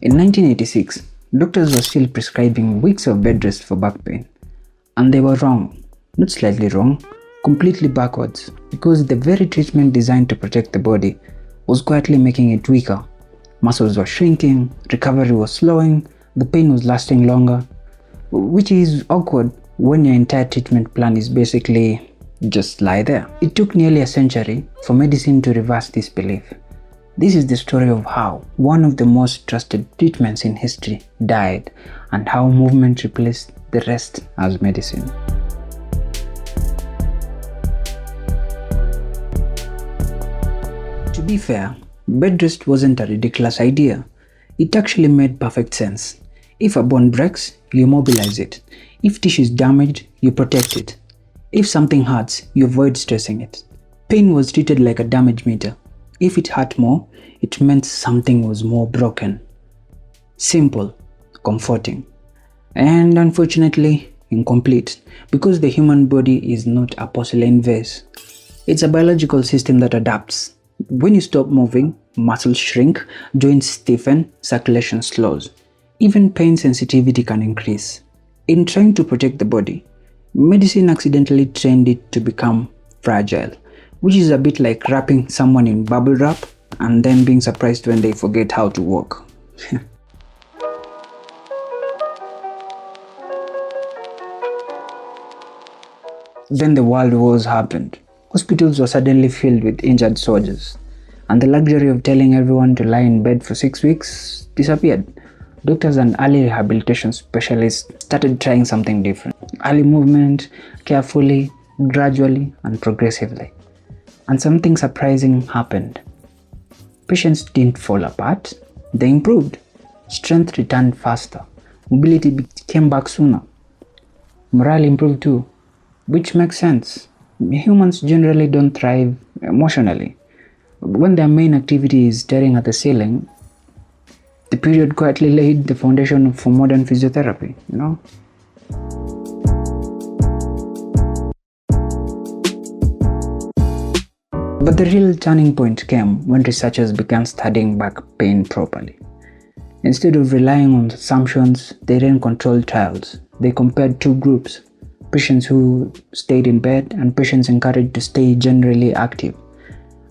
In 1986, doctors were still prescribing weeks of bed rest for back pain. And they were wrong. Not slightly wrong, completely backwards, because the very treatment designed to protect the body was quietly making it weaker. Muscles were shrinking, recovery was slowing, the pain was lasting longer, which is awkward when your entire treatment plan is basically just lie there. It took nearly a century for medicine to reverse this belief. This is the story of how one of the most trusted treatments in history died and how movement replaced the rest as medicine. To be fair, bed rest wasn't a ridiculous idea. It actually made perfect sense. If a bone breaks, you mobilize it. If tissue is damaged, you protect it. If something hurts, you avoid stressing it. Pain was treated like a damage meter. If it hurt more, it meant something was more broken. Simple, comforting, and unfortunately incomplete, because the human body is not a porcelain vase. It's a biological system that adapts. When you stop moving, muscles shrink, joints stiffen, circulation slows. Even pain sensitivity can increase. In trying to protect the body, medicine accidentally trained it to become fragile, which is a bit like wrapping someone in bubble wrap and then being surprised when they forget how to walk. Then the world wars happened. Hospitals were suddenly filled with injured soldiers, and the luxury of telling everyone to lie in bed for 6 weeks disappeared. Doctors and early rehabilitation specialists started trying something different. Early movement, carefully, gradually, and progressively. And something surprising happened. Patients didn't fall apart, they improved. Strength returned faster. Mobility came back sooner. Morale improved too, which makes sense. Humans generally don't thrive emotionally. When their main activity is staring at the ceiling, the period quietly laid the foundation for modern physiotherapy, But the real turning point came when researchers began studying back pain properly. Instead of relying on assumptions, they ran controlled trials. They compared two groups, patients who stayed in bed and patients encouraged to stay generally active.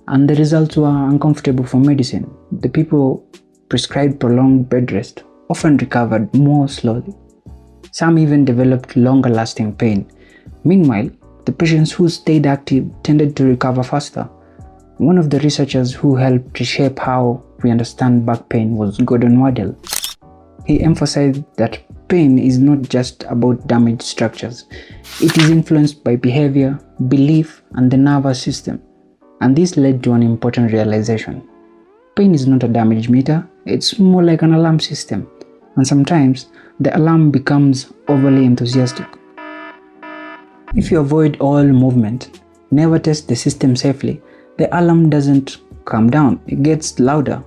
And the results were uncomfortable for medicine. The people prescribed prolonged bed rest often recovered more slowly. Some even developed longer lasting pain. Meanwhile, the patients who stayed active tended to recover faster. One of the researchers who helped reshape how we understand back pain was Gordon Waddell. He emphasized that pain is not just about damaged structures. It is influenced by behavior, belief, and the nervous system. And this led to an important realization. Pain is not a damage meter, it's more like an alarm system. And sometimes, the alarm becomes overly enthusiastic. If you avoid all movement, never test the system safely, the alarm doesn't calm down, it gets louder.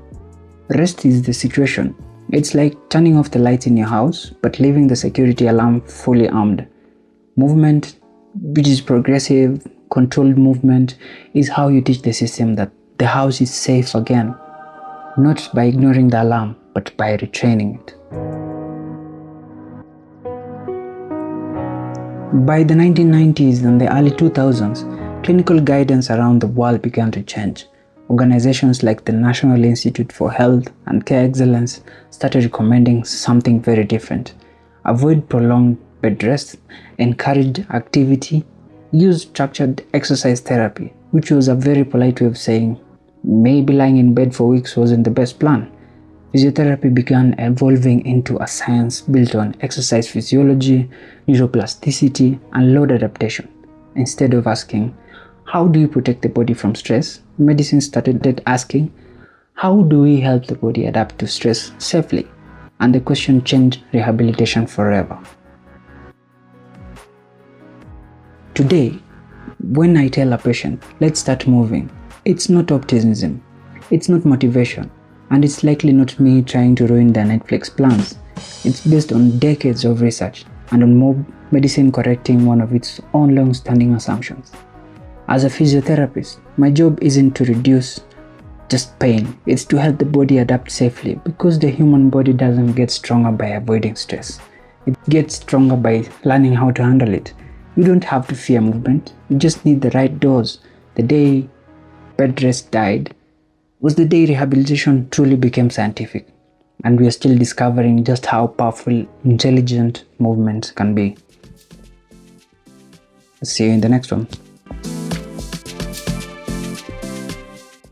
Rest is the situation. It's like turning off the lights in your house, but leaving the security alarm fully armed. Movement, which is progressive, controlled movement, is how you teach the system that the house is safe again. Not by ignoring the alarm, but by retraining it. By the 1990s and the early 2000s, clinical guidance around the world began to change. Organizations like the National Institute for Health and Care Excellence started recommending something very different. Avoid prolonged bed rest, encourage activity, use structured exercise therapy, which was a very polite way of saying maybe lying in bed for weeks wasn't the best plan. Physiotherapy began evolving into a science built on exercise physiology, neuroplasticity, and load adaptation. Instead of asking, how do you protect the body from stress? Medicine started asking, how do we help the body adapt to stress safely? And the question changed rehabilitation forever. Today, when I tell a patient, let's start moving, it's not optimism, it's not motivation, and it's likely not me trying to ruin their Netflix plans. It's based on decades of research and on mob medicine correcting one of its own long-standing assumptions. As a physiotherapist, my job isn't to reduce just pain. It's to help the body adapt safely, because the human body doesn't get stronger by avoiding stress. It gets stronger by learning how to handle it. You don't have to fear movement, you just need the right dose. The day bed rest died was the day rehabilitation truly became scientific, and we are still discovering just how powerful intelligent movement can be. See you in the next one.